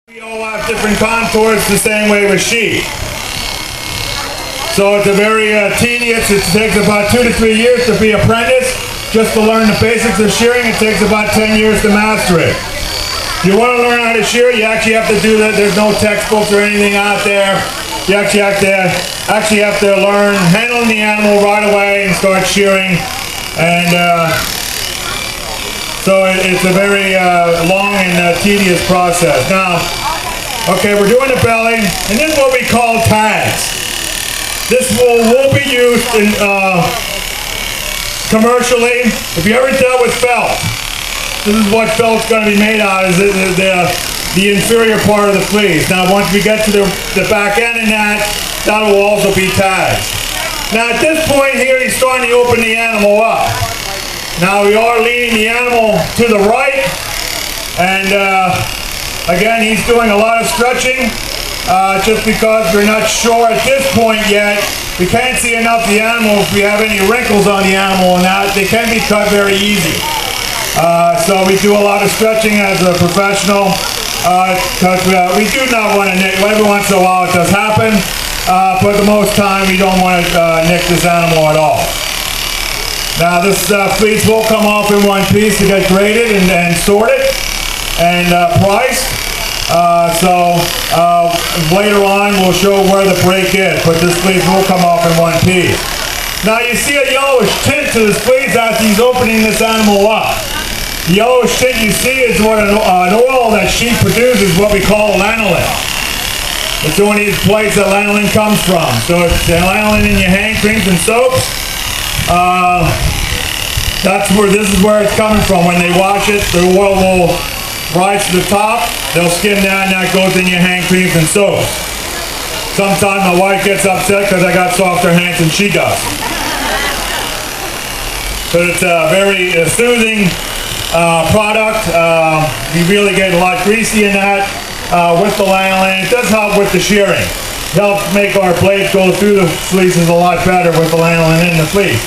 We all have different contours the same way with sheep. So it's a very tedious. It takes about 2 to 3 years to be apprentice. Just to learn the basics of shearing, it takes about 10 years to master it. If you want to learn how to shear, you actually have to do that. There's no textbooks or anything out there. You actually have to learn handling the animal right away and start shearing. And so it's a very long and tedious process. Now, okay, we're doing the belly, and this is what we call tags. This will be used in, commercially. If you ever dealt with felt, this is what felt's going to be made out of, is the inferior part of the fleece. Now, once we get to the back end of that will also be tags. Now, at this point here, he's starting to open the animal up. Now, we are leaning the animal to the right, and again, he's doing a lot of stretching, just because we're not sure at this point yet. We can't see enough of the animal if we have any wrinkles on the animal, and that they can be cut very easy. So we do a lot of stretching as a professional, because we do not want to nick. Every once in a while it does happen, but the most time we don't want to nick this animal at all. Now this fleece will come off in one piece to get graded and sorted and priced. So later on we'll show where the break is, but this fleece will come off in one piece. Now you see a yellowish tint to this fleece as he's opening this animal up. The yellowish tint you see is what an oil that sheep produces, what we call lanolin. It's one of these plates that lanolin comes from. So it's lanolin in your hand creams and soaps. This is where it's coming from. When they wash it, the oil will rise to the top. They'll skim that, and that goes in your hand creams and soaps. Sometimes my wife gets upset because I got softer hands than she does. But it's a very soothing product. You really get a lot greasy in that with the lanolin. It does help with the shearing. It helps make our blades go through the fleeces a lot better with the lanolin in the fleece.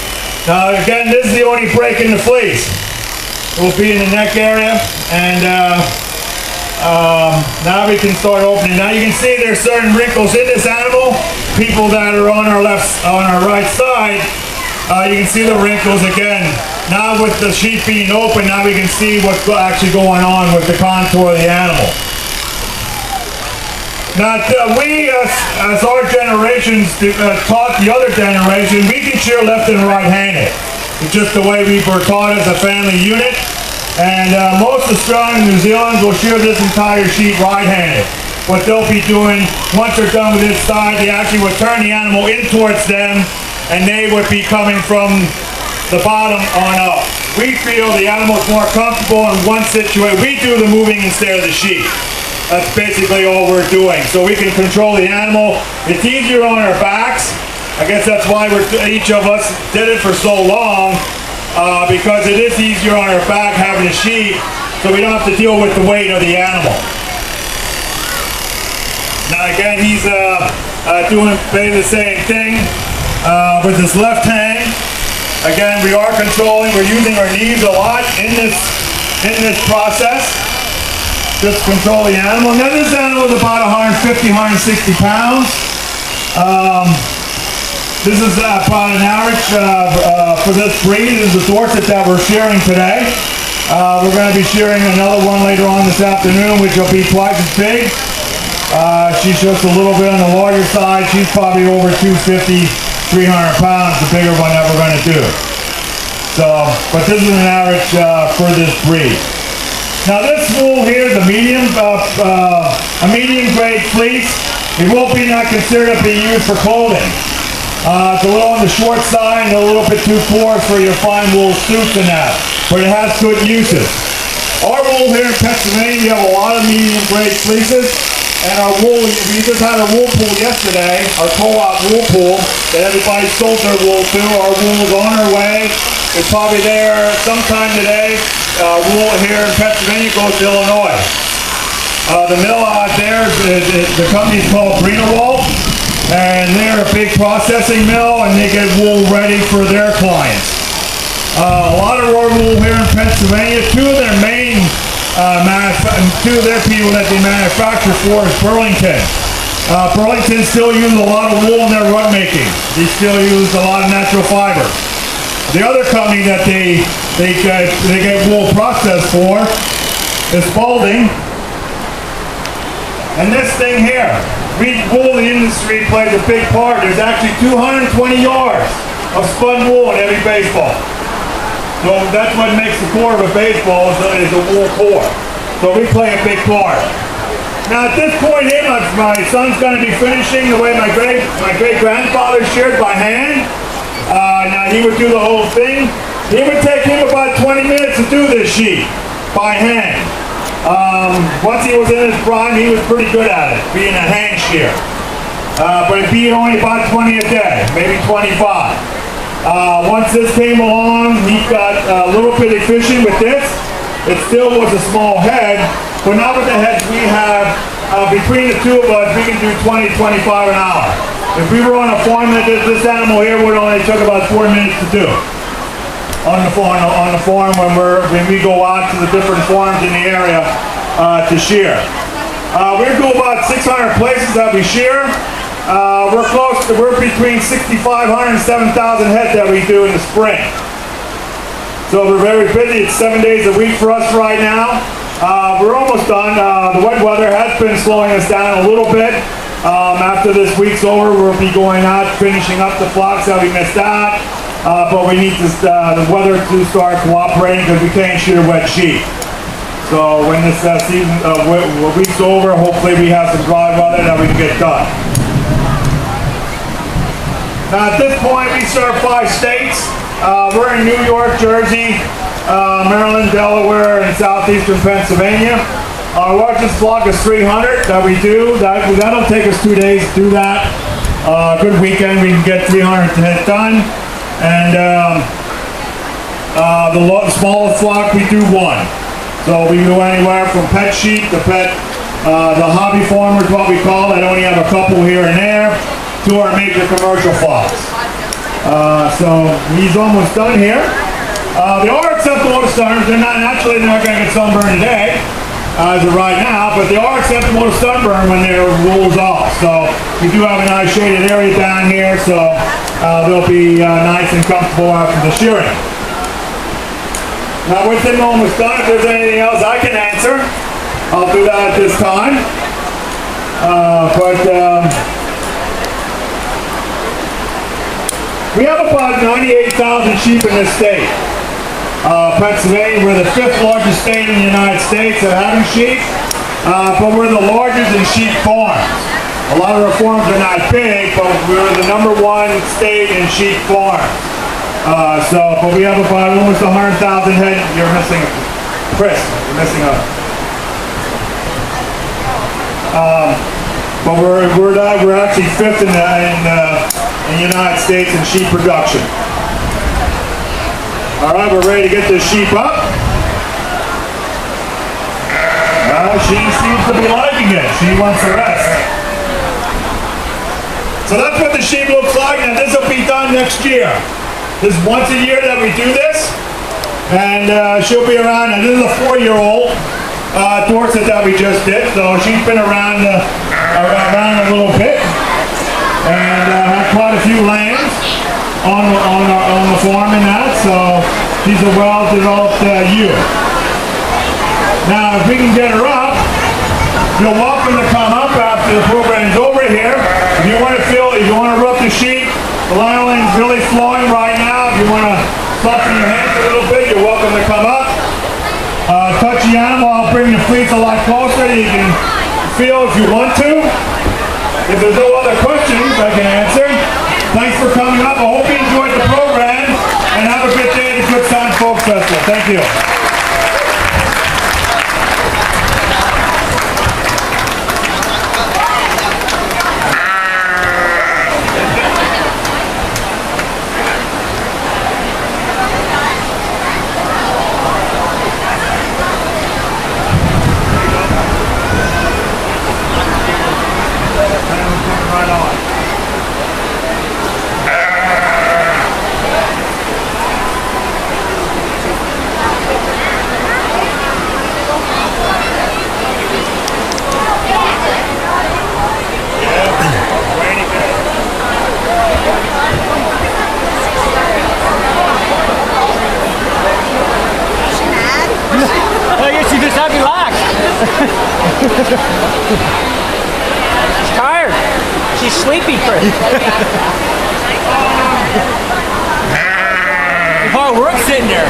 Now again, this is the only break in the fleece. It will be in the neck area, and now we can start opening. Now you can see there's certain wrinkles in this animal. People that are on our right side, you can see the wrinkles again. Now with the sheep being open, now we can see what's actually going on with the contour of the animal. Now we, as our generations taught the other generation, we can shear left and right-handed. It's just the way we were taught as a family unit. And most Australians and New Zealanders will shear this entire sheep right-handed. What they'll be doing, once they're done with this side, they actually would turn the animal in towards them, and they would be coming from the bottom on up. We feel the animal's more comfortable in one situation. We do the moving instead of the sheep. That's basically all we're doing. So we can control the animal. It's easier on our backs. I guess that's why each of us did it for so long, because it is easier on our back having a sheep, so we don't have to deal with the weight of the animal. Now again, he's doing the same thing with his left hand. Again, we are controlling. We're using our knees a lot in this process. Just control the animal. Now this animal is about 150, 160 pounds. This is about an average for this breed. This is the Dorset that we're shearing today. We're going to be shearing another one later on this afternoon, which will be twice as big. She's just a little bit on the larger side. She's probably over 250, 300 pounds, the bigger one that we're going to do. So, but this is an average for this breed. Now this wool here is a medium grade fleece. It will be not considered to be used for clothing. It's a little on the short side and a little bit too coarse for your fine wool suits and that, but it has good uses. Our wool here in Pennsylvania, we have a lot of medium grade fleeces, and our wool, we just had a wool pool yesterday, our co-op wool pool, that everybody sold their wool to. Our wool is on our way. It's probably there sometime today. Wool here in Pennsylvania goes to Illinois. The mill out there, the company's called Greenerwald, and they're a big processing mill, and they get wool ready for their clients. A lot of our wool here in Pennsylvania, two of their main two of their people that they manufacture for is Burlington. Burlington still uses a lot of wool in their rug making. They still use a lot of natural fiber. The other company that they get wool processed for is Spalding. And this thing here, wool industry plays a big part. There's actually 220 yards of spun wool in every baseball. So that's what makes the core of a baseball is a wool core. So we play a big part. Now at this point here, my son's going to be finishing the way my great-grandfather sheared by hand. Now he would do the whole thing. It would take him about 20 minutes to do this sheet by hand. Once he was in his prime, he was pretty good at it, being a hand shear. But it'd be only about 20 a day, maybe 25. Once this came along, he got a little bit efficient with this. It still was a small head, but now with the heads we have, between the two of us, we can do 20, 25 an hour. If we were on a farm, this animal here would only took about 4 minutes to do. On the farm when we go out to the different farms in the area to shear. We do about 600 places that we shear. We're between 6,500 and 7,000 head that we do in the spring. So we're very busy. It's 7 days a week for us right now. We're almost done. The wet weather has been slowing us down a little bit. After this week's over, we'll be going out, finishing up the flocks that we missed out. But we need the weather to start cooperating because we can't shoot a wet sheet. So when this season, week's over, hopefully we have some dry weather that we can get done. Now at this point, we serve 5 states. We're in New York, Jersey, Maryland, Delaware, and southeastern Pennsylvania. Our largest flock is 300 that we do. That'll take us 2 days to do that. Good weekend, we can get 300 head done. And the smallest flock, we do 1. So we do anywhere from pet sheep to the hobby farmers, what we call it. I only have a couple here and there, to our major commercial flocks. So he's almost done here. They are acceptable to sunburners. They're not going to get sunburned today, as of right now, but they are acceptable to sunburn when their wool's off. So we do have a nice shaded area down here, so they'll be nice and comfortable after the shearing. Now with them almost done, if there's anything else I can answer, I'll do that at this time. We have about 98,000 sheep in this state. Pennsylvania, we're the 5th largest state in the United States at having sheep, but we're the largest in sheep farms. A lot of our farms are not big, but we're the #1 state in sheep farms. But we have about almost 100,000 head. You're missing Chris. You're missing a. But we're actually 5th in the United States in sheep production. All right, we're ready to get this sheep up. She seems to be liking it. She wants to rest. So that's what the sheep looks like. Now this will be done next year. This is once a year that we do this. And she'll be around, and this is a 4-year-old Dorset that we just did. So she's been around a little bit. And had quite a few lambs on the farm and that, so she's a well-developed ewe. Now, if we can get her up, you're welcome to come up after the program's over here. If you want to rub the sheep, the lanoline's really flowing right now. If you want to soften your hands a little bit, you're welcome to come up. Touch the animal. I'll bring the fleece a lot closer. You can feel if you want to. If there's no other questions I can answer, thanks for coming up. I hope you enjoyed the program, and have a good day at the Kutztown Folk Festival. Thank you. She's tired. She's sleepy, Chris. Hard work sitting there.